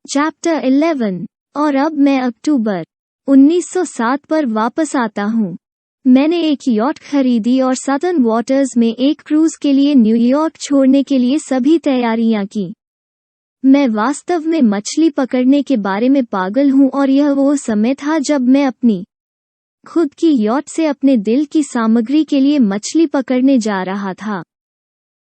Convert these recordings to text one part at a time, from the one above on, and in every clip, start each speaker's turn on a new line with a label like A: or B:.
A: Chapter 11। और अब मैं अक्टूबर 1907 पर वापस आता हूँ। मैंने एक यॉट खरीदी और सदर्न वाटर्स में एक क्रूज के लिए न्यूयॉर्क छोड़ने के लिए सभी तैयारियां की। मैं वास्तव में मछली पकड़ने के बारे में पागल हूँ और यह वो समय था जब मैं अपनी खुद की यॉट से अपने दिल की सामग्री के लिए मछली पकड़ने जा रहा था।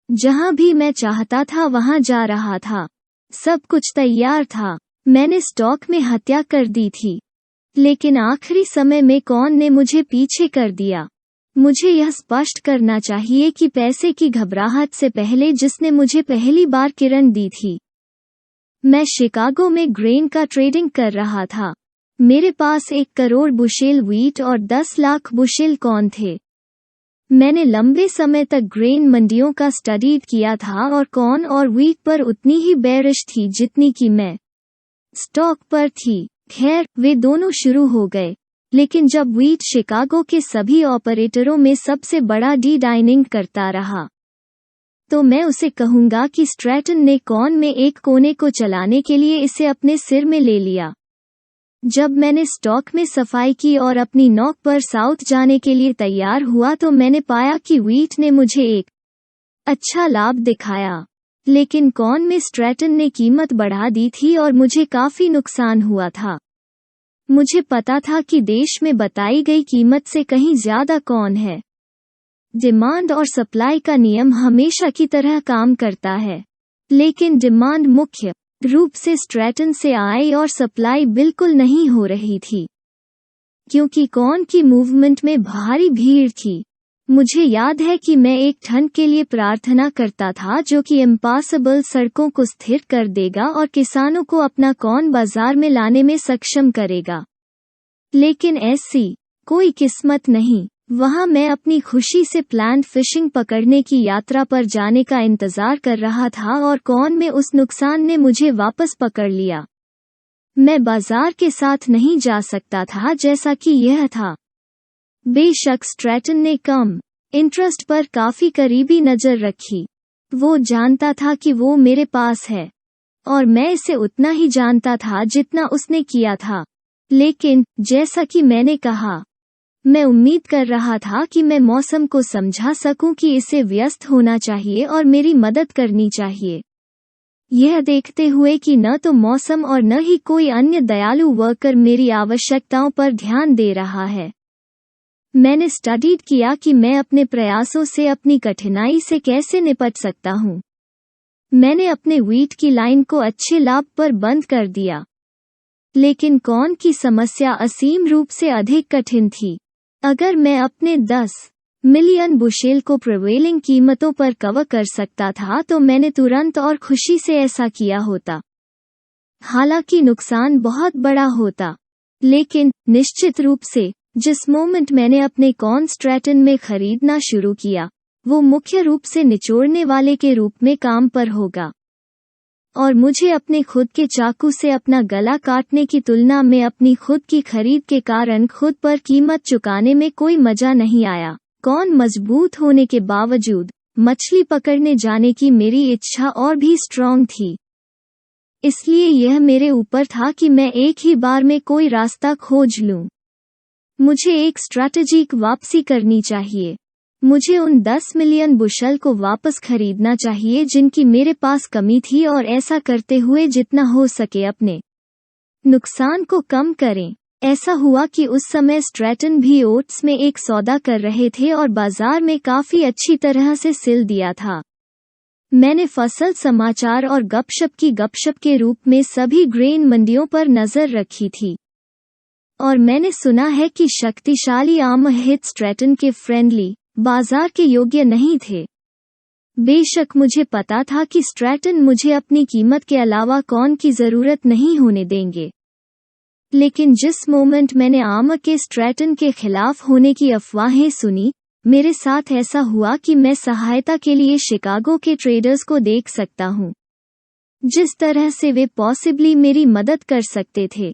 A: जहाँ भी मैं चाहता था वहाँ जा रहा था। सब कुछ तैयार था। मैंने स्टॉक में हत्या कर दी थी, लेकिन आखिरी समय में कौन ने मुझे पीछे कर दिया। मुझे यह स्पष्ट करना चाहिए कि पैसे की घबराहट से पहले जिसने मुझे पहली बार किरण दी थी। मैं शिकागो में ग्रेन का ट्रेडिंग कर रहा था। मेरे पास 1 करोड़ बुशेल व्हीट और 10 लाख बुशेल कॉर्न थे। मैंने लंबे समय तक ग्रेन मंडियों का स्टडीड किया था और कॉर्न और व्हीट पर उतनी ही बेरिश थी जितनी कि मैं स्टॉक पर थी। खैर, वे दोनों शुरू हो गए, लेकिन जब व्हीट शिकागो के सभी ऑपरेटरों में सबसे बड़ा डी डाइनिंग करता रहा, तो मैं उसे कहूंगा कि स्ट्रैटन ने कॉर्न में एक कोने को चलाने के लिए इसे अपने सिर में ले लिया। जब मैंने स्टॉक में सफाई की और अपनी नौक पर साउथ जाने के लिए तैयार हुआ तो मैंने पाया कि व्हीट ने मुझे एक अच्छा लाभ दिखाया, लेकिन कॉर्न में स्ट्रैटन ने कीमत बढ़ा दी थी और मुझे काफी नुकसान हुआ था। मुझे पता था कि देश में बताई गई कीमत से कहीं ज्यादा कॉर्न है। डिमांड और सप्लाई का नियम हमेशा की तरह काम करता है, लेकिन डिमांड मुख्य रूप से स्ट्रैटन से आई और सप्लाई बिल्कुल नहीं हो रही थी, क्योंकि कॉर्न की मूवमेंट में भारी भीड़ थी। मुझे याद है कि मैं एक ठंड के लिए प्रार्थना करता था जो कि इम्पॉसिबल सड़कों को स्थिर कर देगा और किसानों को अपना कॉर्न बाजार में लाने में सक्षम करेगा। लेकिन ऐसी कोई किस्मत नहीं। वहां मैं अपनी खुशी से प्लान्ड फिशिंग पकड़ने की यात्रा पर जाने का इंतजार कर रहा था और कॉर्न में उस नुकसान ने मुझे वापस पकड़ लिया। मैं बाजार के साथ नहीं जा सकता था जैसा कि यह था। बेशक स्ट्रैटन ने कम इंटरेस्ट पर काफी करीबी नजर रखी। वो जानता था कि वो मेरे पास है, और मैं इसे उतना ही जानता था जितना उसने किया था। लेकिन जैसा कि मैंने कहा, मैं उम्मीद कर रहा था कि मैं मौसम को समझा सकूं कि इसे व्यस्त होना चाहिए और मेरी मदद करनी चाहिए, यह देखते हुए कि न तो मौसम और न ही कोई अन्य दयालु वर्कर मेरी आवश्यकताओं पर ध्यान दे रहा है। मैंने स्टडीड किया कि मैं अपने प्रयासों से अपनी कठिनाई से कैसे निपट सकता हूँ। मैंने अपने व्हीट की लाइन को अच्छे लाभ पर बंद कर दिया, लेकिन कॉर्न की समस्या असीम रूप से अधिक कठिन थी। अगर मैं अपने 10 मिलियन बुशेल को प्रिवेलिंग कीमतों पर कवर कर सकता था तो मैंने तुरंत और खुशी से ऐसा किया होता। हालांकि नुकसान बहुत बड़ा होता, लेकिन निश्चित रूप से जिस मोमेंट मैंने अपने कॉर्न स्ट्रैटन में खरीदना शुरू किया, वो मुख्य रूप से निचोड़ने वाले के रूप में काम पर होगा, और मुझे अपने खुद के चाकू से अपना गला काटने की तुलना में अपनी खुद की खरीद के कारण खुद पर कीमत चुकाने में कोई मजा नहीं आया। कॉर्न मजबूत होने के बावजूद मछली पकड़ने जाने की मेरी इच्छा और भी स्ट्रॉन्ग थी, इसलिए यह मेरे ऊपर था कि मैं एक ही बार में कोई रास्ता खोज लूं। मुझे एक स्ट्रैटेजिक वापसी करनी चाहिए। मुझे उन 10 मिलियन बुशल को वापस खरीदना चाहिए जिनकी मेरे पास कमी थी, और ऐसा करते हुए जितना हो सके अपने नुकसान को कम करें। ऐसा हुआ कि उस समय स्ट्रैटन भी ओट्स में एक सौदा कर रहे थे और बाजार में काफी अच्छी तरह से सिल दिया था। मैंने फसल समाचार और गपशप की गपशप के रूप में सभी ग्रेन मंडियों पर नजर रखी थी, और मैंने सुना है कि शक्तिशाली आम हित स्ट्रैटन के फ्रेंडली बाजार के योग्य नहीं थे। बेशक मुझे पता था कि स्ट्रैटन मुझे अपनी कीमत के अलावा कॉर्न की जरूरत नहीं होने देंगे, लेकिन जिस मोमेंट मैंने आम के स्ट्रैटन के खिलाफ होने की अफवाहें सुनी, मेरे साथ ऐसा हुआ कि मैं सहायता के लिए शिकागो के ट्रेडर्स को देख सकता हूँ। जिस तरह से वे पॉसिबली मेरी मदद कर सकते थे,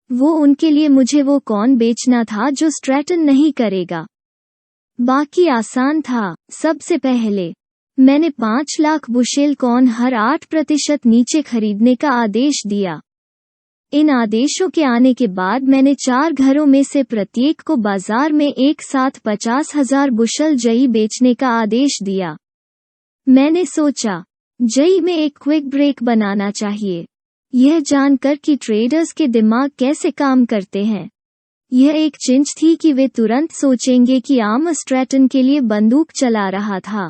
A: वो उनके लिए मुझे वो कॉर्न बेचना था जो स्ट्रैटन नहीं करेगा। बाकी आसान था। सबसे पहले मैंने 5 लाख बुशेल कॉर्न हर 8% नीचे खरीदने का आदेश दिया। इन आदेशों के आने के बाद मैंने 4 घरों में से प्रत्येक को बाजार में एक साथ 50,000 बुशल जई बेचने का आदेश दिया। मैंने सोचा, जई में एक क्विक ब्रेक बनाना चाहिए, यह जानकर कि ट्रेडर्स के दिमाग कैसे काम करते हैं। यह एक चिंच थी कि वे तुरंत सोचेंगे कि आम स्ट्रैटन के लिए बंदूक चला रहा था।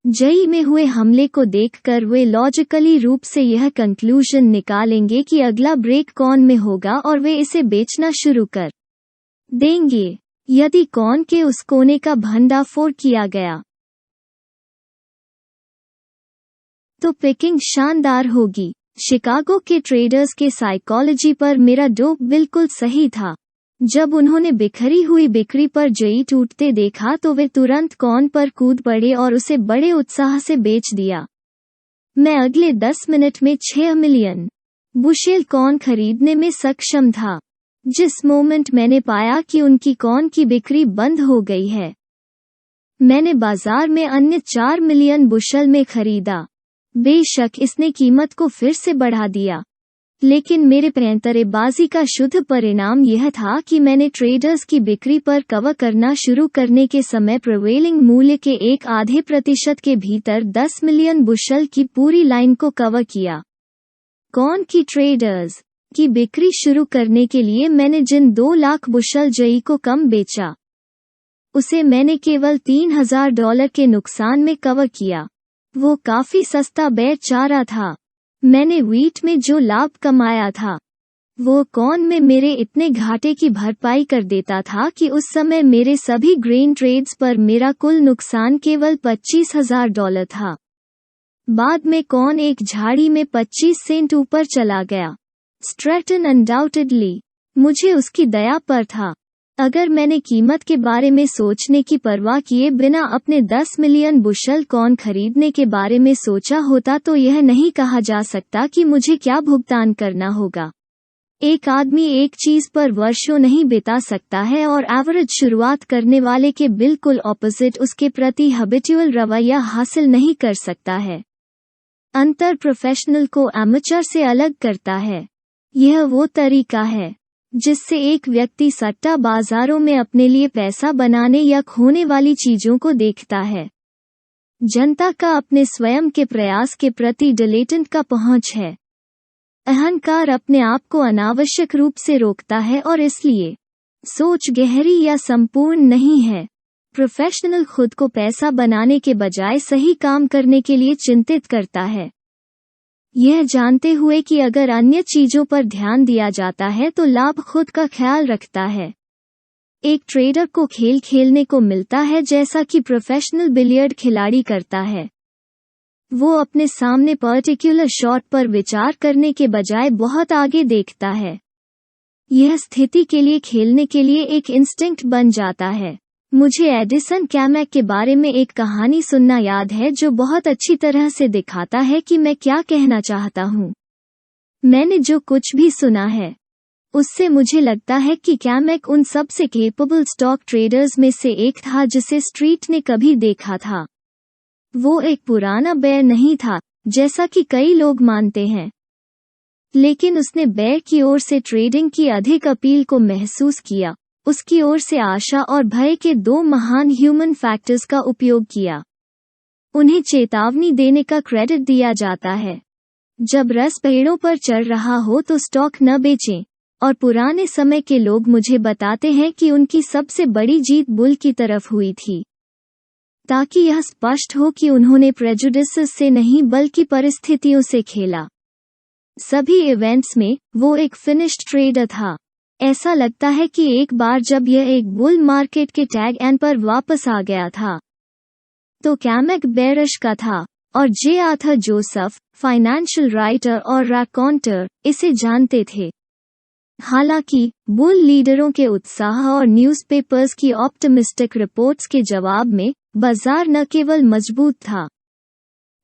A: जई में हुए हमले को देखकर वे लॉजिकली रूप से यह कंक्लूजन निकालेंगे कि अगला ब्रेक कौन में होगा और वे इसे बेचना शुरू कर देंगे यदि कौन के उस कोने का भंडाफोड़ किया गया तो पिकिंग शानदार होगी। शिकागो के ट्रेडर्स के साइकोलॉजी पर मेरा डोप बिल्कुल सही था। जब उन्होंने बिखरी हुई बिक्री पर जई टूटते देखा तो वे तुरंत कौन पर कूद पड़े और उसे बड़े उत्साह से बेच दिया। मैं अगले 10 मिनट में 6 मिलियन बुशेल कॉर्न खरीदने में सक्षम था। जिस मोमेंट मैंने पाया कि उनकी कॉर्न की बिक्री बंद हो गई है, मैंने बाजार में अन्य 4 मिलियन बुशल में खरीदा। बेशक इसने कीमत को फिर से बढ़ा दिया, लेकिन मेरे पैंतरेबाजी का शुद्ध परिणाम यह था कि मैंने ट्रेडर्स की बिक्री पर कवर करना शुरू करने के समय प्रिवेलिंग मूल्य के 0.5% के भीतर 10 मिलियन बुशल की पूरी लाइन को कवर किया। कॉर्न की ट्रेडर्स की बिक्री शुरू करने के लिए मैंने जिन 2 लाख बुशल जई को कम बेचा, उसे मैंने केवल $3,000 के नुकसान में कवर किया। वो काफी सस्ता बेचारा था। मैंने व्हीट में जो लाभ कमाया था वो कॉर्न में मेरे इतने घाटे की भरपाई कर देता था कि उस समय मेरे सभी ग्रेन ट्रेड्स पर मेरा कुल नुकसान केवल $25,000 था। बाद में कॉर्न एक झाड़ी में 25 सेंट ऊपर चला गया। स्ट्रैटन अनडाउटेडली मुझे उसकी दया पर था। अगर मैंने कीमत के बारे में सोचने की परवाह किए बिना अपने 10 मिलियन बुशल कॉर्न खरीदने के बारे में सोचा होता तो यह नहीं कहा जा सकता कि मुझे क्या भुगतान करना होगा। एक आदमी एक चीज पर वर्षों नहीं बिता सकता है और एवरेज शुरुआत करने वाले के बिल्कुल ऑपोजिट उसके प्रति हैबिचुअल रवैया हासिल नहीं कर सकता है। अंतर प्रोफेशनल को एमेचर से अलग करता है। यह वो तरीका है जिससे एक व्यक्ति सट्टा बाजारों में अपने लिए पैसा बनाने या खोने वाली चीजों को देखता है। जनता का अपने स्वयं के प्रयास के प्रति डिलेटेंट का पहुंच है। अहंकार अपने आप को अनावश्यक रूप से रोकता है और इसलिए सोच गहरी या संपूर्ण नहीं है। प्रोफेशनल खुद को पैसा बनाने के बजाय सही काम करने के लिए चिंतित करता है, यह जानते हुए कि अगर अन्य चीजों पर ध्यान दिया जाता है तो लाभ खुद का ख्याल रखता है। एक ट्रेडर को खेल खेलने को मिलता है जैसा कि प्रोफेशनल बिलियर्ड खिलाड़ी करता है। वो अपने सामने पर्टिकुलर शॉट पर विचार करने के बजाय बहुत आगे देखता है। यह स्थिति के लिए खेलने के लिए एक इंस्टिंक्ट बन जाता है। मुझे एडिसन कैमैक के बारे में एक कहानी सुनना याद है जो बहुत अच्छी तरह से दिखाता है कि मैं क्या कहना चाहता हूँ। मैंने जो कुछ भी सुना है उससे मुझे लगता है कि कैमैक उन सबसे केपेबल स्टॉक ट्रेडर्स में से एक था जिसे स्ट्रीट ने कभी देखा था। वो एक पुराना बेयर नहीं था जैसा कि कई लोग मानते हैं, लेकिन उसने बेयर की ओर से ट्रेडिंग की अधिक अपील को महसूस किया। उसकी ओर से आशा और भय के 2 महान ह्यूमन फैक्टर्स का उपयोग किया। उन्हें चेतावनी देने का क्रेडिट दिया जाता है। जब रस पेड़ों पर चढ़ रहा हो तो स्टॉक न बेचें, और पुराने समय के लोग मुझे बताते हैं कि उनकी सबसे बड़ी जीत बुल की तरफ हुई थी, ताकि यह स्पष्ट हो कि उन्होंने प्रेजुडिसेस से नहीं बल्कि परिस्थितियों से खेला। सभी इवेंट्स में वो एक फिनिश्ड ट्रेडर था। ऐसा लगता है कि एक बार जब यह एक बुल मार्केट के टैग एंड पर वापस आ गया था तो कैमैक बेरिश का था, और जे आर्थर जोसेफ, फाइनेंशियल राइटर और रैकॉन्टर, इसे जानते थे। हालांकि बुल लीडरों के उत्साह और न्यूज़पेपर्स की ऑप्टिमिस्टिक रिपोर्ट्स के जवाब में बाजार न केवल मजबूत था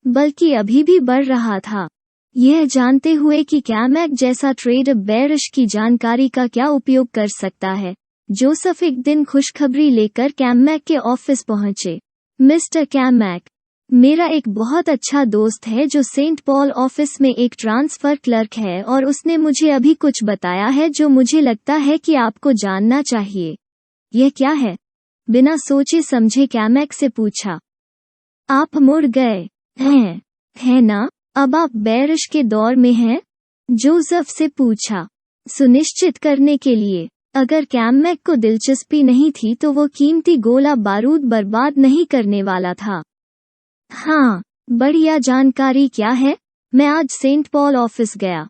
A: बल्कि अभी भी बढ़ रहा था। यह जानते हुए कि कैमैक जैसा ट्रेडर बेरिश की जानकारी का क्या उपयोग कर सकता है, जोसेफ एक दिन खुशखबरी लेकर कैमैक के ऑफिस पहुंचे। मिस्टर कैमैक, मेरा एक बहुत अच्छा दोस्त है जो सेंट पॉल ऑफिस में एक ट्रांसफर क्लर्क है और उसने मुझे अभी कुछ बताया है जो मुझे लगता है कि आपको जानना चाहिए। यह क्या है? बिना सोचे समझे कैमैक से पूछा। आप मुड़ गए हैं, है ना? अब आप बेरिश के दौर में हैं? जोसेफ से पूछा। सुनिश्चित करने के लिए, अगर कैमैक को दिलचस्पी नहीं थी तो वो कीमती गोला बारूद बर्बाद नहीं करने वाला था। हाँ, बढ़िया जानकारी क्या है? मैं आज सेंट पॉल ऑफिस गया।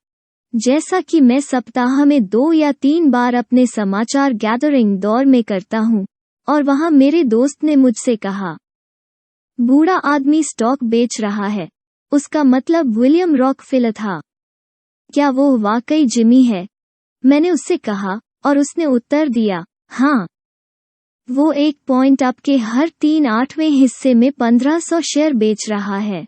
A: जैसा कि मैं सप्ताह में 2 या 3 बार अपने समाचार गैदरिंग दौर में करता हूँ, और वहाँ मेरे दोस्त ने मुझसे कहा, बूढ़ा आदमी स्टॉक बेच रहा है। उसका मतलब विलियम रॉकफेलर था। क्या वो वाकई जिमी है? मैंने उससे कहा, और उसने उत्तर दिया, हाँ। वो 1 पॉइंट अप के हर 3/8वें हिस्से में 1500 शेयर बेच रहा है।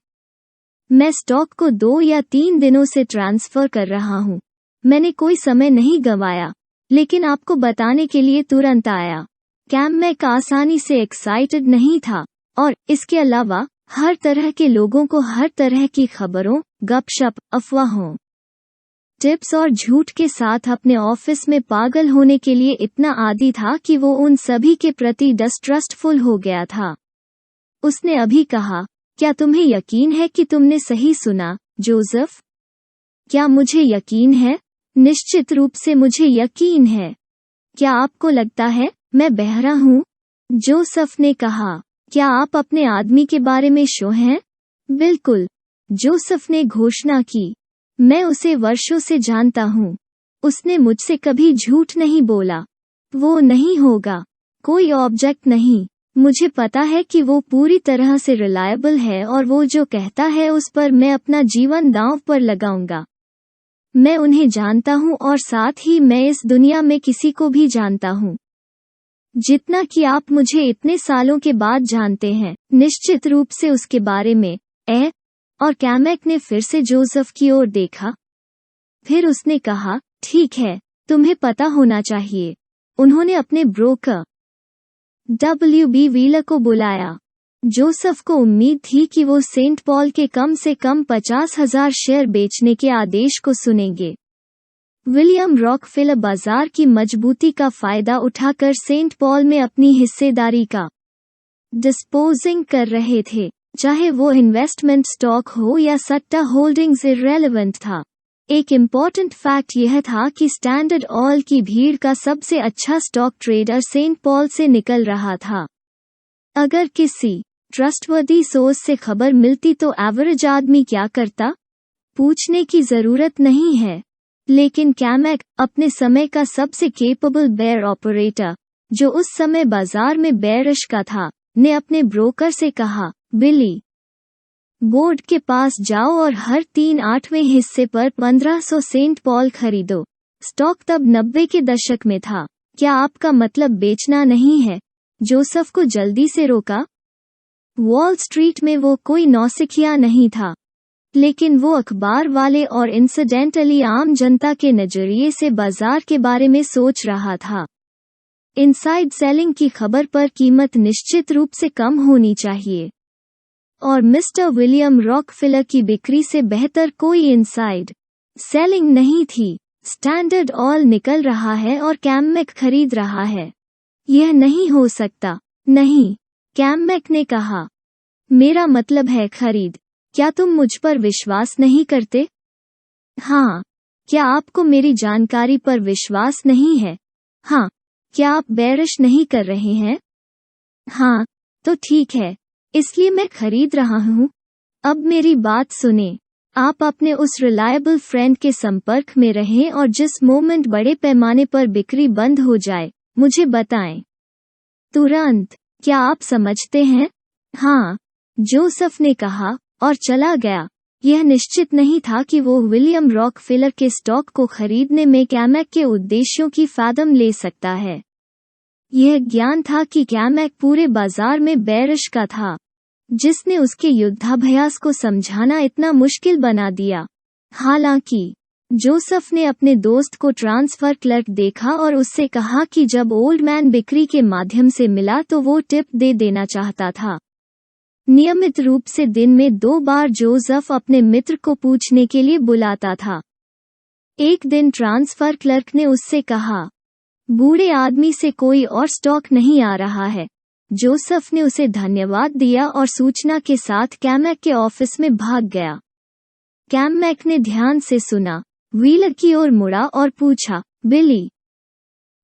A: मैं स्टॉक को 2 या 3 दिनों से ट्रांसफर कर रहा हूँ। मैंने कोई समय नहीं गंवाया, लेकिन आपको बताने के लिए तुरंत आया। कैमैक आसानी से एक्साइटेड नहीं था, और इसके अलावा हर तरह के लोगों को हर तरह की खबरों, गपशप, अफवाहों, टिप्स और झूठ के साथ अपने ऑफिस में पागल होने के लिए इतना आदी था कि वो उन सभी के प्रति डिस्ट्रस्टफुल हो गया था। उसने अभी कहा, क्या तुम्हें यकीन है कि तुमने सही सुना, जोसेफ? क्या मुझे यकीन है? निश्चित रूप से मुझे यकीन है। क्या आपको लगता है मैं बहरा हूँ? जोसेफ ने कहा, क्या आप अपने आदमी के बारे में श्योर हैं? बिल्कुल, जोसेफ ने घोषणा की। मैं उसे वर्षों से जानता हूँ। उसने मुझसे कभी झूठ नहीं बोला। वो नहीं होगा। कोई ऑब्जेक्ट नहीं। मुझे पता है कि वो पूरी तरह से रिलायबल है और वो जो कहता है उस पर मैं अपना जीवन दांव पर लगाऊंगा। मैं उन्हें जानता हूँ और साथ ही मैं इस दुनिया में किसी को भी जानता हूँ जितना कि आप मुझे इतने सालों के बाद जानते हैं, निश्चित रूप से उसके बारे में। और कैमैक ने फिर से जोसेफ की ओर देखा। फिर उसने कहा, ठीक है, तुम्हें पता होना चाहिए। उन्होंने अपने ब्रोकर W.B. व्हीलर को बुलाया। जोसेफ को उम्मीद थी कि वो सेंट पॉल के कम से कम 50,000 शेयर बेचने के आदेश को सुनेंगे। विलियम रॉकफेलर बाजार की मजबूती का फायदा उठाकर सेंट पॉल में अपनी हिस्सेदारी का डिस्पोजिंग कर रहे थे। चाहे वो इन्वेस्टमेंट स्टॉक हो या सट्टा होल्डिंग्स इररेलेवेंट था। एक इम्पॉर्टेंट फैक्ट यह था कि स्टैंडर्ड ऑयल की भीड़ का सबसे अच्छा स्टॉक ट्रेडर सेंट पॉल से निकल रहा था। अगर किसी ट्रस्टवर्दी सोर्स से खबर मिलती तो एवरेज आदमी क्या करता? पूछने की जरूरत नहीं है। लेकिन कैमैक, अपने समय का सबसे केपेबल बेयर ऑपरेटर, जो उस समय बाजार में बेयरिश का था, ने अपने ब्रोकर से कहा, बिली बोर्ड के पास जाओ और हर 3/8वें हिस्से पर 1500 सेंट पॉल खरीदो। स्टॉक तब 90 के दशक में था। क्या आपका मतलब बेचना नहीं है? जोसेफ को जल्दी से रोका। वॉल स्ट्रीट में वो कोई नौसिखिया नहीं था, लेकिन वो अखबार वाले और इंसिडेंटली आम जनता के नजरिए से बाजार के बारे में सोच रहा था। इनसाइड सेलिंग की खबर पर कीमत निश्चित रूप से कम होनी चाहिए, और मिस्टर विलियम रॉकफेलर की बिक्री से बेहतर कोई इनसाइड सेलिंग नहीं थी। स्टैंडर्ड ऑयल निकल रहा है और कैमैक खरीद रहा है। यह नहीं हो सकता। नहीं, कैमैक ने कहा। मेरा मतलब है खरीद। क्या तुम मुझ पर विश्वास नहीं करते? हाँ। क्या आपको मेरी जानकारी पर विश्वास नहीं है? हाँ। क्या आप बेरिश नहीं कर रहे हैं? हाँ, तो ठीक है, इसलिए मैं खरीद रहा हूँ। अब मेरी बात सुने। आप अपने उस रिलायबल फ्रेंड के संपर्क में रहें और जिस मोमेंट बड़े पैमाने पर बिक्री बंद हो जाए, मुझे बताएं। तुरंत। क्या आप समझते हैं? हाँ, जोसेफ ने कहा, और चला गया। यह निश्चित नहीं था कि वो विलियम रॉकफेलर के स्टॉक को खरीदने में कैमैक के उद्देश्यों की फादम ले सकता है। यह ज्ञान था कि कैमैक पूरे बाजार में बेरिश का था, जिसने उसके युद्धाभ्यास को समझाना इतना मुश्किल बना दिया। हालांकि जोसेफ ने अपने दोस्त को ट्रांसफर क्लर्क देखा और उससे कहा कि जब ओल्ड मैन बिक्री के माध्यम से मिला तो वो टिप दे देना चाहता था। नियमित रूप से दिन में 2 बार जोसेफ अपने मित्र को पूछने के लिए बुलाता था। एक दिन ट्रांसफर क्लर्क ने उससे कहा, बूढ़े आदमी से कोई और स्टॉक नहीं आ रहा है। जोसेफ ने उसे धन्यवाद दिया और सूचना के साथ कैमैक के ऑफिस में भाग गया। कैमैक ने ध्यान से सुना, व्हीलर की ओर मुड़ा और पूछा, बिली,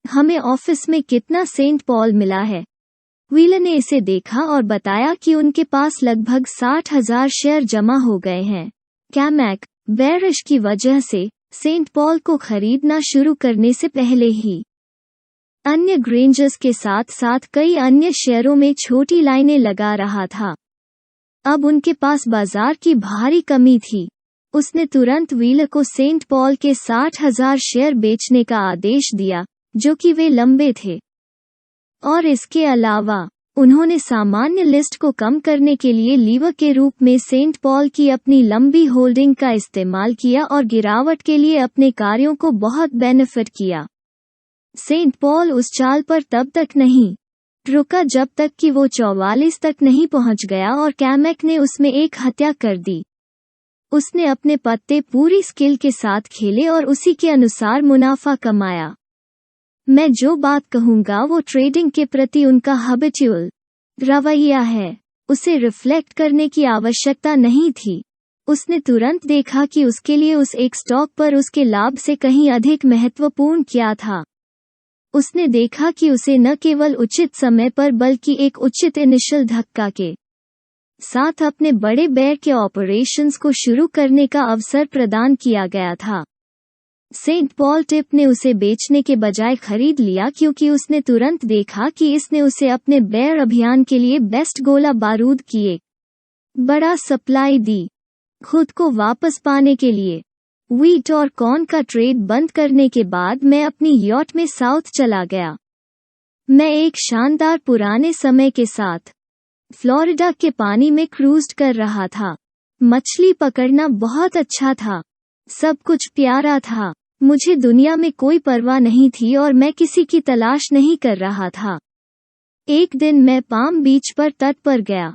A: हमें ऑफिस में कितना सेंट पॉल मिला है? व्हीलर ने इसे देखा और बताया कि उनके पास लगभग 60,000 शेयर जमा हो गए हैं। कैमैक बेरिश की वजह से सेंट पॉल को खरीदना शुरू करने से पहले ही अन्य ग्रेंजर्स के साथ साथ कई अन्य शेयरों में छोटी लाइनें लगा रहा था। अब उनके पास बाजार की भारी कमी थी। उसने तुरंत व्हीलर को सेंट पॉल के 60,000 शेयर बेचने का आदेश दिया, जो कि वे लंबे थे। और इसके अलावा उन्होंने सामान्य लिस्ट को कम करने के लिए लीवर के रूप में सेंट पॉल की अपनी लंबी होल्डिंग का इस्तेमाल किया और गिरावट के लिए अपने कार्यों को बहुत बेनिफिट किया। सेंट पॉल उस चाल पर तब तक नहीं रुका जब तक कि वो 44 तक नहीं पहुंच गया और कैमैक ने उसमें एक हत्या कर दी। उसने अपने पत्ते पूरी स्किल के साथ खेले और उसी के अनुसार मुनाफा कमाया। मैं जो बात कहूंगा वो ट्रेडिंग के प्रति उनका हैबिचुअल रवैया है। उसे रिफ्लेक्ट करने की आवश्यकता नहीं थी। उसने तुरंत देखा कि उसके लिए उस एक स्टॉक पर उसके लाभ से कहीं अधिक महत्वपूर्ण क्या था। उसने देखा कि उसे न केवल उचित समय पर बल्कि एक उचित इनिशियल धक्का के साथ अपने बड़े बेर के ऑपरेशंस को शुरू करने का अवसर प्रदान किया गया था। सेंट पॉल टिप ने उसे बेचने के बजाय खरीद लिया क्योंकि उसने तुरंत देखा कि इसने उसे अपने बेर अभियान के लिए बेस्ट गोला बारूद की एक बड़ा सप्लाई दी। खुद को वापस पाने के लिए व्हीट और कॉर्न का ट्रेड बंद करने के बाद मैं अपनी यॉट में साउथ चला गया। मैं एक शानदार पुराने समय के साथ फ्लोरिडा के पानी में क्रूज कर रहा था। मछली पकड़ना बहुत अच्छा था। सब कुछ प्यारा था। मुझे दुनिया में कोई परवाह नहीं थी और मैं किसी की तलाश नहीं कर रहा था। एक दिन मैं पाम बीच पर तट पर गया।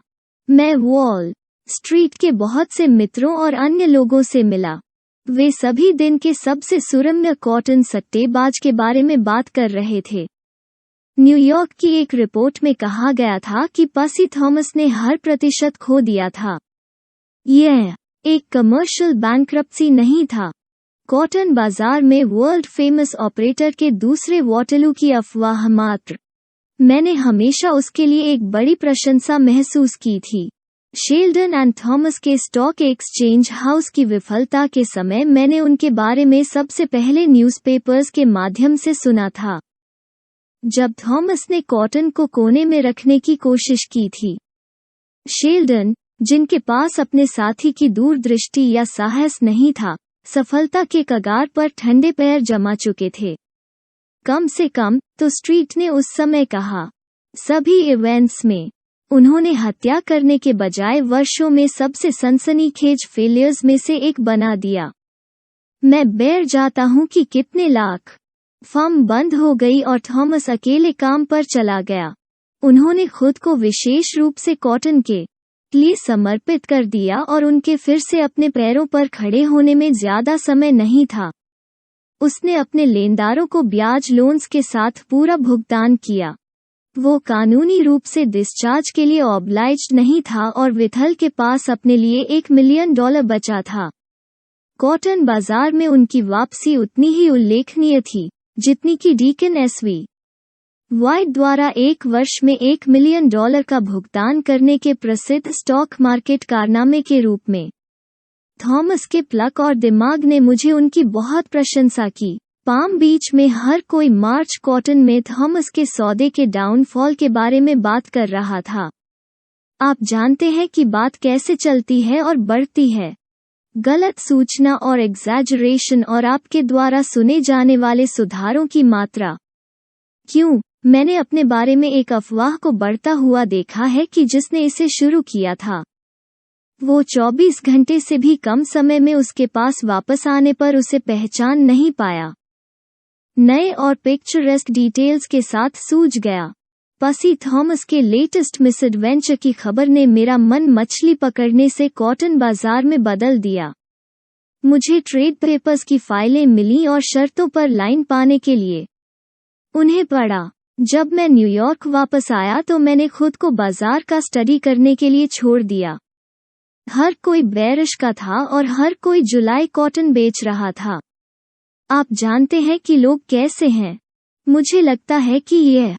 A: मैं वॉल स्ट्रीट के बहुत से मित्रों और अन्य लोगों से मिला। वे सभी दिन के सबसे सुरम्य कॉटन सट्टेबाज के बारे में बात कर रहे थे। न्यूयॉर्क की एक रिपोर्ट में कहा गया था कि पसी थॉमस ने हर प्रतिशत खो दिया था। यह एक कमर्शियल बैंक्रप्सी नहीं था। कॉटन बाजार में वर्ल्ड फेमस ऑपरेटर के दूसरे वॉटरलू की अफवाह मात्र। मैंने हमेशा उसके लिए एक बड़ी प्रशंसा महसूस की थी। शेल्डन एंड थॉमस के स्टॉक एक्सचेंज हाउस की विफलता के समय मैंने उनके बारे में सबसे पहले न्यूज़पेपर्स के माध्यम से सुना था, जब थॉमस ने कॉटन को कोने में रखने की कोशिश की थी। शेल्डन, जिनके पास अपने साथी की दूरदृष्टि या साहस नहीं था, सफलता के कगार पर ठंडे पैर जमा चुके थे। कम से कम तो स्ट्रीट ने उस समय कहा। सभी इवेंट्स में उन्होंने हत्या करने के बजाय वर्षों में सबसे सनसनीखेज फेलियर्स में से एक बना दिया। मैं बैर जाता हूं कि कितने लाख फर्म बंद हो गई और थॉमस अकेले काम पर चला गया। उन्होंने खुद को विशेष रूप से कॉटन के लिए समर्पित कर दिया और उनके फिर से अपने पैरों पर खड़े होने में ज्यादा समय नहीं था। उसने अपने लेनदारों को ब्याज लोन्स के साथ पूरा भुगतान किया। वो कानूनी रूप से डिस्चार्ज के लिए ऑब्लाइज्ड नहीं था और विथल के पास अपने लिए $1 मिलियन बचा था। कॉटन बाजार में उनकी वापसी उतनी ही उल्लेखनीय थी जितनी कि डीकन एसवी वाइट द्वारा एक वर्ष में $1 मिलियन का भुगतान करने के प्रसिद्ध स्टॉक मार्केट कारनामे के रूप में। थॉमस के प्लक और दिमाग ने मुझे उनकी बहुत प्रशंसा की। पाम बीच में हर कोई मार्च कॉटन में थॉमस के सौदे के डाउनफॉल के बारे में बात कर रहा था। आप जानते हैं कि बात कैसे चलती है और बढ़ती है। गलत सूचना और एग्जैजरेशन और आपके द्वारा सुने जाने वाले सुधारों की मात्रा। क्यों? मैंने अपने बारे में एक अफवाह को बढ़ता हुआ देखा है कि जिसने इसे शुरू किया था, वो 24 घंटे से भी कम समय में उसके पास वापस आने पर उसे पहचान नहीं पाया। नए और पिक्चरेस्क डिटेल्स के साथ सूझ गया। पसी थॉमस के लेटेस्ट मिसएडवेंचर की खबर ने मेरा मन मछली पकड़ने से कॉटन बाजार में बदल दिया। मुझे ट्रेड पेपर्स की फाइलें मिलीं और शर्तों पर लाइन पाने के लिए उन्हें पढ़ा। जब मैं न्यूयॉर्क वापस आया तो मैंने खुद को बाजार का स्टडी करने के लिए छोड़ दिया। हर कोई बेरिश का था और हर कोई जुलाई कॉटन बेच रहा था। आप जानते हैं कि लोग कैसे हैं। मुझे लगता है कि यह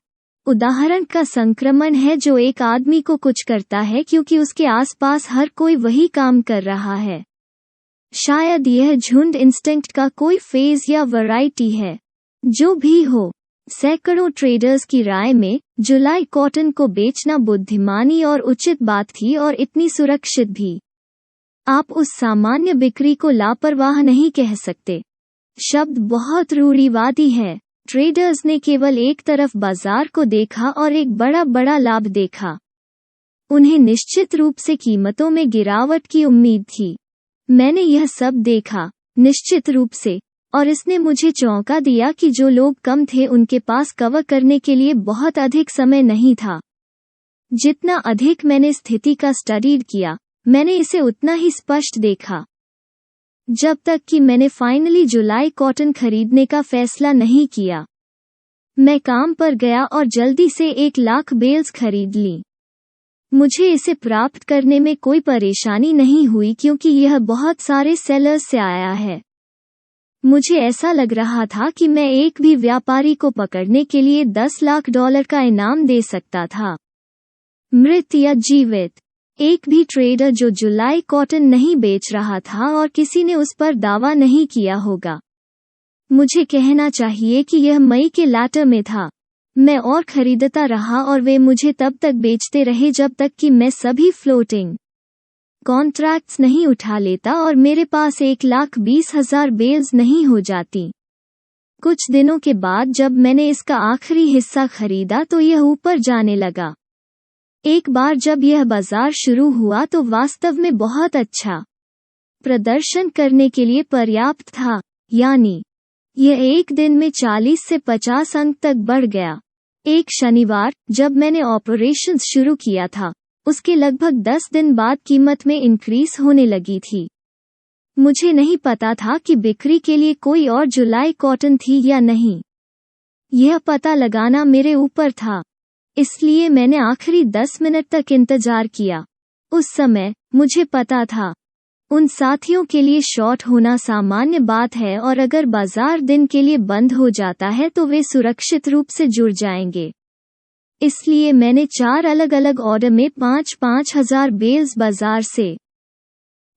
A: उदाहरण का संक्रमण है जो एक आदमी को कुछ करता है क्योंकि उसके आसपास हर कोई वही काम कर रहा है। शायद यह झुंड इंस्टिंक्ट का कोई फेज या वैरायटी है। जो भी हो, सैकड़ों ट्रेडर्स की राय में जुलाई कॉटन को बेचना बुद्धिमानी और उचित बात थी और इतनी सुरक्षित भी। आप उस सामान्य बिक्री को लापरवाह नहीं कह सकते। शब्द बहुत रूढ़िवादी है। ट्रेडर्स ने केवल एक तरफ बाजार को देखा और एक बड़ा लाभ देखा। उन्हें निश्चित रूप से कीमतों में गिरावट की उम्मीद थी। मैंने यह सब देखा, निश्चित रूप से, और इसने मुझे चौंका दिया कि जो लोग कम थे उनके पास कवर करने के लिए बहुत अधिक समय नहीं था। जितना अधिक मैंने स्थिति का स्टडी किया, मैंने इसे उतना ही स्पष्ट देखा। जब तक कि मैंने फाइनली जुलाई कॉटन खरीदने का फैसला नहीं किया। मैं काम पर गया और जल्दी से 1,00,000 बेल्स खरीद ली। मुझे इसे प्राप्त करने में कोई परेशानी नहीं हुई क्योंकि यह बहुत सारे सेलर्स से आया है। मुझे ऐसा लग रहा था कि मैं एक भी व्यापारी को पकड़ने के लिए $10,00,000 का इनाम दे सकता था। मृत या जीवित, एक भी ट्रेडर जो जुलाई कॉटन नहीं बेच रहा था और किसी ने उस पर दावा नहीं किया होगा। मुझे कहना चाहिए कि यह मई के लैटर में था। मैं और खरीदता रहा और वे मुझे तब तक बेचते रहे जब तक कि मैं सभी फ्लोटिंग कॉन्ट्रैक्ट्स नहीं उठा लेता और मेरे पास 1,20,000 बेल्स नहीं हो जाती। कुछ दिनों के बाद जब मैंने इसका आखिरी हिस्सा खरीदा तो यह ऊपर जाने लगा। एक बार जब यह बाजार शुरू हुआ तो वास्तव में बहुत अच्छा प्रदर्शन करने के लिए पर्याप्त था, यानी यह एक दिन में 40 से 50 अंक तक बढ़ गया। एक शनिवार, जब मैंने ऑपरेशंस शुरू किया था, उसके लगभग 10 दिन बाद कीमत में इंक्रीज होने लगी थी। मुझे नहीं पता था कि बिक्री के लिए कोई और जुलाई कॉटन थी या नहीं। यह पता लगाना मेरे ऊपर था, इसलिए मैंने आखिरी 10 मिनट तक इंतजार किया। उस समय मुझे पता था उन साथियों के लिए शॉर्ट होना सामान्य बात है और अगर बाजार दिन के लिए बंद हो जाता है तो वे सुरक्षित रूप से जुड़ जाएंगे। इसलिए मैंने 4 अलग-अलग ऑर्डर में 5-5 हजार बेल्स बाजार से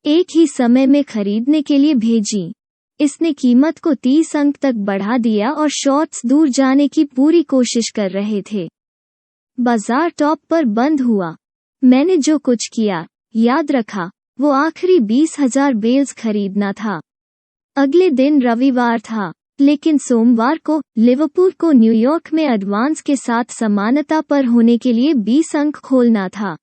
A: एक ही समय में खरीदने के लिए भेजी। इसने कीमत को 30 अंक तक बढ़ा दिया और शॉर्ट्स दूर जाने की पूरी कोशिश कर रहे थे। बाजार टॉप पर बंद हुआ। मैंने जो कुछ किया, याद रखा, वो आखिरी 20,000 बेल्स खरीदना था। अगले दिन रविवार था, लेकिन सोमवार को लिवरपूल को न्यूयॉर्क में एडवांस के साथ समानता पर होने के लिए 20 अंक खोलना था।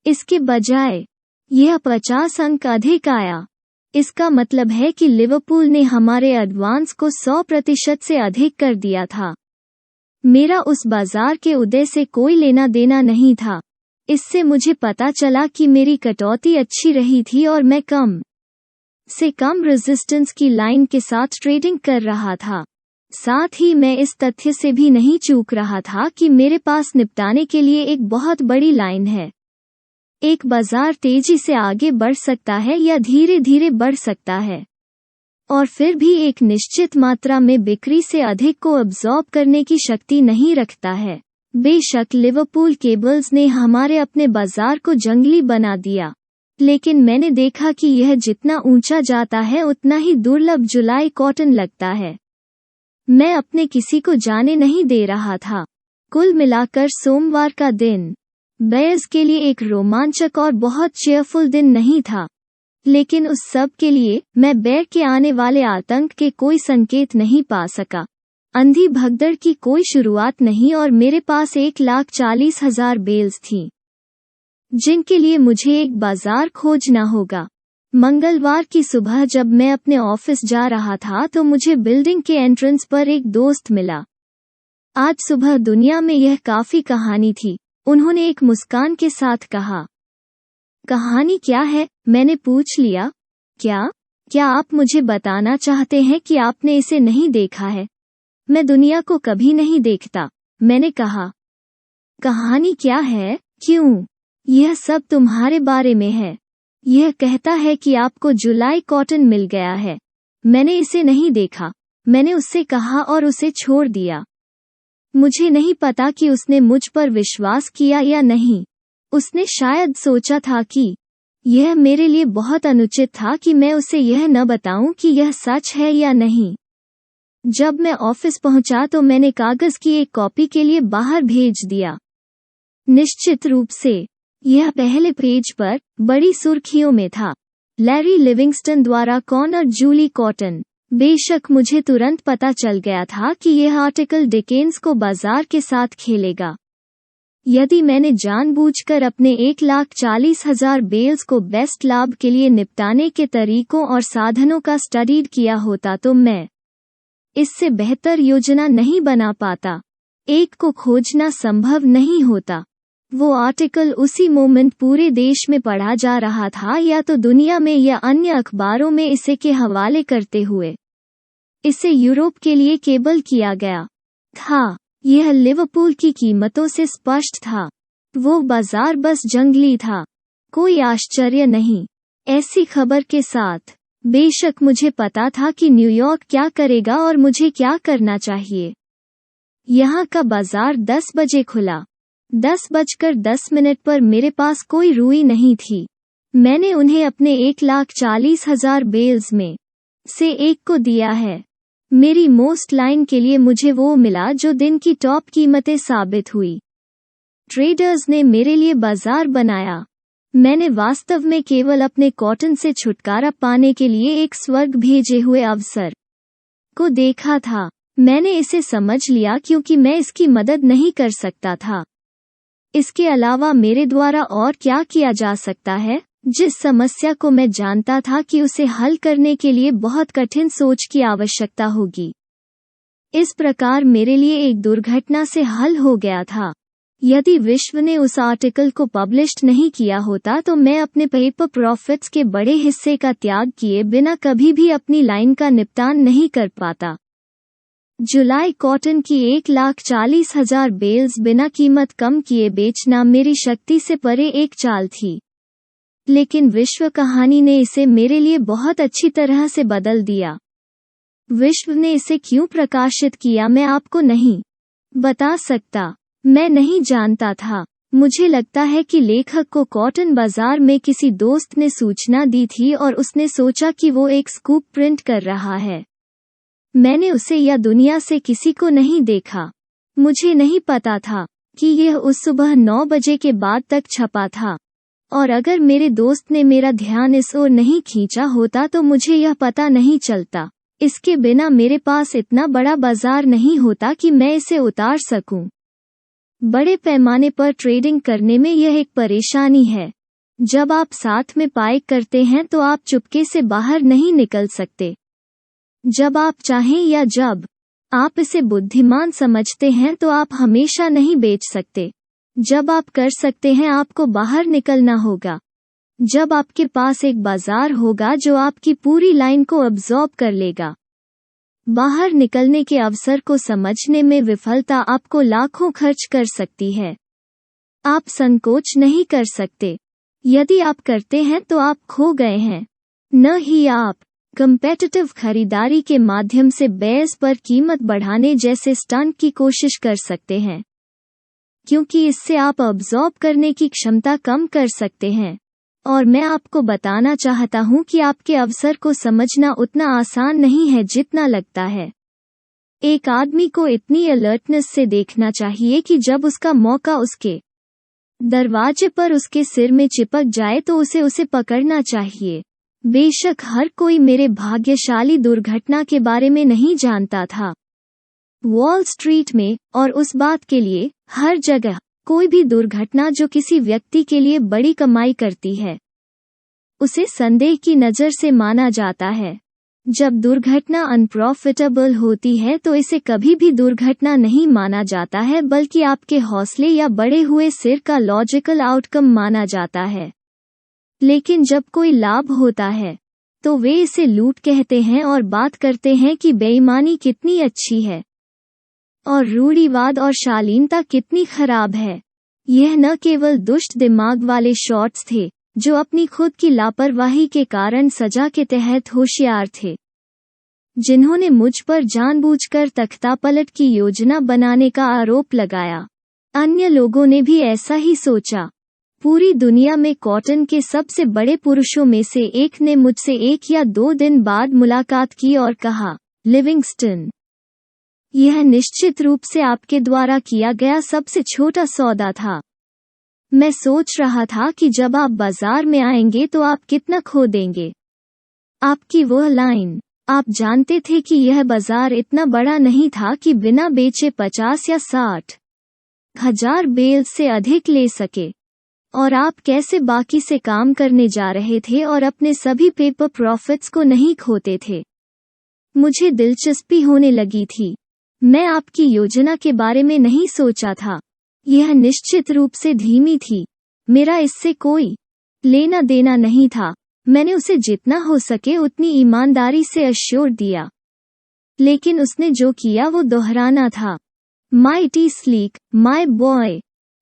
A: इसके बजाय यह 50 अंक अधिक आया। इसका मतलब है कि लिवरपूल ने हमारे एडवांस को 100% से अधिक कर दिया था। मेरा उस बाजार के उदय से कोई लेना देना नहीं था। इससे मुझे पता चला कि मेरी कटौती अच्छी रही थी और मैं कम से कम रेजिस्टेंस की लाइन के साथ ट्रेडिंग कर रहा था। साथ ही मैं इस तथ्य से भी नहीं चूक रहा था कि मेरे पास निपटाने के लिए एक बहुत बड़ी लाइन है। एक बाजार तेजी से आगे बढ़ सकता है या धीरे धीरे बढ़ सकता है, और फिर भी एक निश्चित मात्रा में बिक्री से अधिक को अब्सॉर्ब करने की शक्ति नहीं रखता है। बेशक लिवरपूल केबल्स ने हमारे अपने बाजार को जंगली बना दिया, लेकिन मैंने देखा कि यह जितना ऊंचा जाता है उतना ही दुर्लभ जुलाई कॉटन लगता है। मैं अपने किसी को जाने नहीं दे रहा था। कुल मिलाकर सोमवार का दिन बेयर्स के लिए एक रोमांचक और बहुत चेयरफुल दिन नहीं था, लेकिन उस सब के लिए मैं बेयर के आने वाले आतंक के कोई संकेत नहीं पा सका। अंधी भगदड़ की कोई शुरुआत नहीं और मेरे पास 1,40,000 बेल्स थीं, जिनके लिए मुझे एक बाजार खोजना होगा। मंगलवार की सुबह जब मैं अपने ऑफिस जा रहा था तो मुझे बिल्डिंग के एंट्रेंस पर एक दोस्त मिला। आज सुबह दुनिया में यह काफी कहानी थी, उन्होंने एक मुस्कान के साथ कहा। कहानी क्या है? मैंने पूछ लिया। क्या आप मुझे बताना चाहते हैं कि आपने इसे नहीं देखा है? मैं दुनिया को कभी नहीं देखता, मैंने कहा। कहानी क्या है? क्यों? यह सब तुम्हारे बारे में है। यह कहता है कि आपको जुलाई कॉटन मिल गया है। मैंने इसे नहीं देखा, मैंने उससे कहा और उसे छोड़ दिया। मुझे नहीं पता कि उसने मुझ पर विश्वास किया या नहीं। उसने शायद सोचा था कि यह मेरे लिए बहुत अनुचित था कि मैं उसे यह न बताऊं कि यह सच है या नहीं। जब मैं ऑफिस पहुंचा तो मैंने कागज की एक कॉपी के लिए बाहर भेज दिया। निश्चित रूप से यह पहले पेज पर बड़ी सुर्खियों में था। लैरी लिविंगस्टन द्वारा कॉनर जूली कॉटन। बेशक मुझे तुरंत पता चल गया था कि यह आर्टिकल डिकेंस को बाजार के साथ खेलेगा। यदि मैंने जानबूझकर अपने 1,40,000 बेल्स को बेस्ट लाभ के लिए निपटाने के तरीकों और साधनों का स्टडीड किया होता तो मैं इससे बेहतर योजना नहीं बना पाता। एक को खोजना संभव नहीं होता। वो आर्टिकल उसी मोमेंट पूरे देश में पढ़ा जा रहा था, या तो दुनिया में या अन्य अखबारों में इसे के हवाले करते हुए। इसे यूरोप के लिए केबल किया गया था। यह लिवरपूल की कीमतों से स्पष्ट था। वो बाजार बस जंगली था। कोई आश्चर्य नहीं ऐसी खबर के साथ। बेशक मुझे पता था कि न्यूयॉर्क क्या करेगा और मुझे क्या करना चाहिए। यहाँ का बाजार 10 बजे खुला। 10:10 पर मेरे पास कोई रुई नहीं थी। मैंने उन्हें अपने 1,40,000 बेल्स में से एक को दिया है। मेरी मोस्ट लाइन के लिए मुझे वो मिला जो दिन की टॉप कीमतें साबित हुई। ट्रेडर्स ने मेरे लिए बाजार बनाया। मैंने वास्तव में केवल अपने कॉटन से छुटकारा पाने के लिए एक स्वर्ग भेजे हुए अवसर को देखा था। मैंने इसे समझ लिया क्योंकि मैं इसकी मदद नहीं कर सकता था। इसके अलावा मेरे द्वारा और क्या किया जा सकता है, जिस समस्या को मैं जानता था कि उसे हल करने के लिए बहुत कठिन सोच की आवश्यकता होगी। इस प्रकार मेरे लिए एक दुर्घटना से हल हो गया था। यदि विश्व ने उस आर्टिकल को पब्लिश्ड नहीं किया होता तो मैं अपने पेपर प्रॉफिट्स के बड़े हिस्से का त्याग किए बिना कभी भी अपनी लाइन का निपटान नहीं कर पाता। जुलाई कॉटन की 1,40,000 बेल्स बिना कीमत कम किए बेचना मेरी शक्ति से परे एक चाल थी। लेकिन विश्व कहानी ने इसे मेरे लिए बहुत अच्छी तरह से बदल दिया। विश्व ने इसे क्यों प्रकाशित किया मैं आपको नहीं बता सकता। मैं नहीं जानता था। मुझे लगता है कि लेखक को कॉटन बाजार में किसी दोस्त ने सूचना दी थी और उसने सोचा कि वो एक स्कूप प्रिंट कर रहा है। मैंने उसे या दुनिया से किसी को नहीं देखा। मुझे नहीं पता था कि यह उस सुबह 9 बजे के बाद तक छपा था, और अगर मेरे दोस्त ने मेरा ध्यान इस ओर नहीं खींचा होता तो मुझे यह पता नहीं चलता। इसके बिना मेरे पास इतना बड़ा बाजार नहीं होता कि मैं इसे उतार सकूं। बड़े पैमाने पर ट्रेडिंग करने में यह एक परेशानी है। जब आप साथ में पाई करते हैं तो आप चुपके से बाहर नहीं निकल सकते। जब आप चाहें या जब आप इसे बुद्धिमान समझते हैं तो आप हमेशा नहीं बेच सकते। जब आप कर सकते हैं आपको बाहर निकलना होगा। जब आपके पास एक बाजार होगा जो आपकी पूरी लाइन को अब्जॉर्ब कर लेगा। बाहर निकलने के अवसर को समझने में विफलता आपको लाखों खर्च कर सकती है। आप संकोच नहीं कर सकते। यदि आप करते हैं तो आप खो गए हैं। न ही आप कम्पेटिटिव खरीदारी के माध्यम से बेस पर कीमत बढ़ाने जैसे स्टंट की कोशिश कर सकते हैं, क्योंकि इससे आप अब्जॉर्ब करने की क्षमता कम कर सकते हैं। और मैं आपको बताना चाहता हूं कि आपके अवसर को समझना उतना आसान नहीं है जितना लगता है। एक आदमी को इतनी अलर्टनेस से देखना चाहिए कि जब उसका मौका उसके दरवाजे पर उसके सिर में चिपक जाए तो उसे पकड़ना चाहिए। बेशक हर कोई मेरे भाग्यशाली दुर्घटना के बारे में नहीं जानता था। वॉल स्ट्रीट में और उस बात के लिए हर जगह कोई भी दुर्घटना जो किसी व्यक्ति के लिए बड़ी कमाई करती है, उसे संदेह की नज़र से माना जाता है। जब दुर्घटना अनप्रॉफिटेबल होती है तो इसे कभी भी दुर्घटना नहीं माना जाता है, बल्कि आपके हौसले या बढ़े हुए सिर का लॉजिकल आउटकम माना जाता है। लेकिन जब कोई लाभ होता है तो वे इसे लूट कहते हैं और बात करते हैं कि बेईमानी कितनी अच्छी है और रूढ़िवाद और शालीनता कितनी खराब है। यह न केवल दुष्ट दिमाग वाले शॉट्स थे जो अपनी खुद की लापरवाही के कारण सजा के तहत होशियार थे, जिन्होंने मुझ पर जानबूझकर तख्तापलट की योजना बनाने का आरोप लगाया। अन्य लोगों ने भी ऐसा ही सोचा। पूरी दुनिया में कॉटन के सबसे बड़े पुरुषों में से एक ने मुझसे 1 या 2 दिन बाद मुलाकात की और कहा, लिविंगस्टन, यह निश्चित रूप से आपके द्वारा किया गया सबसे छोटा सौदा था। मैं सोच रहा था कि जब आप बाजार में आएंगे तो आप कितना खो देंगे। आपकी वह लाइन, आप जानते थे कि यह बाजार इतना बड़ा नहीं था कि बिना बेचे 50 या 60 हजार बेल से अधिक ले सके, और आप कैसे बाकी से काम करने जा रहे थे और अपने सभी पेपर प्रॉफिट्स को नहीं खोते थे। मुझे दिलचस्पी होने लगी थी। मैं आपकी योजना के बारे में नहीं सोचा था। यह निश्चित रूप से धीमी थी। मेरा इससे कोई लेना देना नहीं था। मैंने उसे जितना हो सके उतनी ईमानदारी से अश्योर दिया। लेकिन उसने जो किया वो दोहराना था। Mighty sleek, my boy,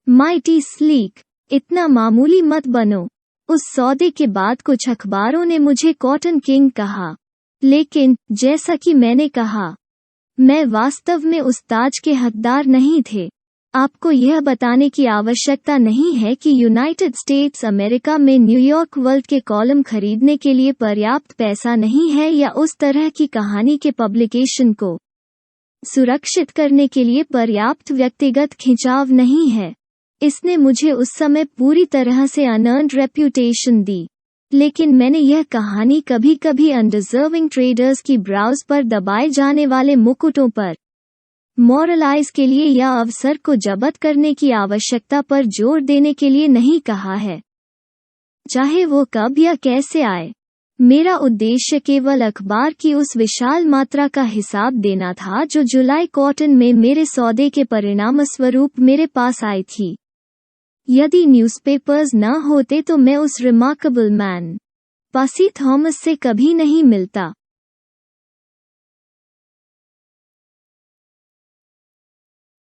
A: mighty sleek, इतना मामूली मत बनो। उस सौदे के बाद कुछ अखबारों ने मुझे कॉटन किंग कहा, लेकिन जैसा कि मैंने कहा, मैं वास्तव में उस ताज के हकदार नहीं थे। आपको यह बताने की आवश्यकता नहीं है कि यूनाइटेड स्टेट्स अमेरिका में न्यूयॉर्क वर्ल्ड के कॉलम खरीदने के लिए पर्याप्त पैसा नहीं है या उस तरह की कहानी के पब्लिकेशन को सुरक्षित करने के लिए पर्याप्त व्यक्तिगत खिंचाव नहीं है। इसने मुझे उस समय पूरी तरह से अनअर्न्ड रेप्यूटेशन दी। लेकिन मैंने यह कहानी कभी कभी अनडिजर्विंग ट्रेडर्स की ब्राउज पर दबाए जाने वाले मुकुटों पर मॉरलाइज के लिए या अवसर को जब्त करने की आवश्यकता पर जोर देने के लिए नहीं कहा है, चाहे वो कब या कैसे आए। मेरा उद्देश्य केवल अखबार की उस विशाल मात्रा का हिसाब देना था जो जुलाई कॉटन में मेरे सौदे के परिणामस्वरूप मेरे पास आई थी। यदि न्यूज़पेपर्स न होते तो मैं उस रिमार्केबल मैन, पासी थॉमस से कभी नहीं मिलता।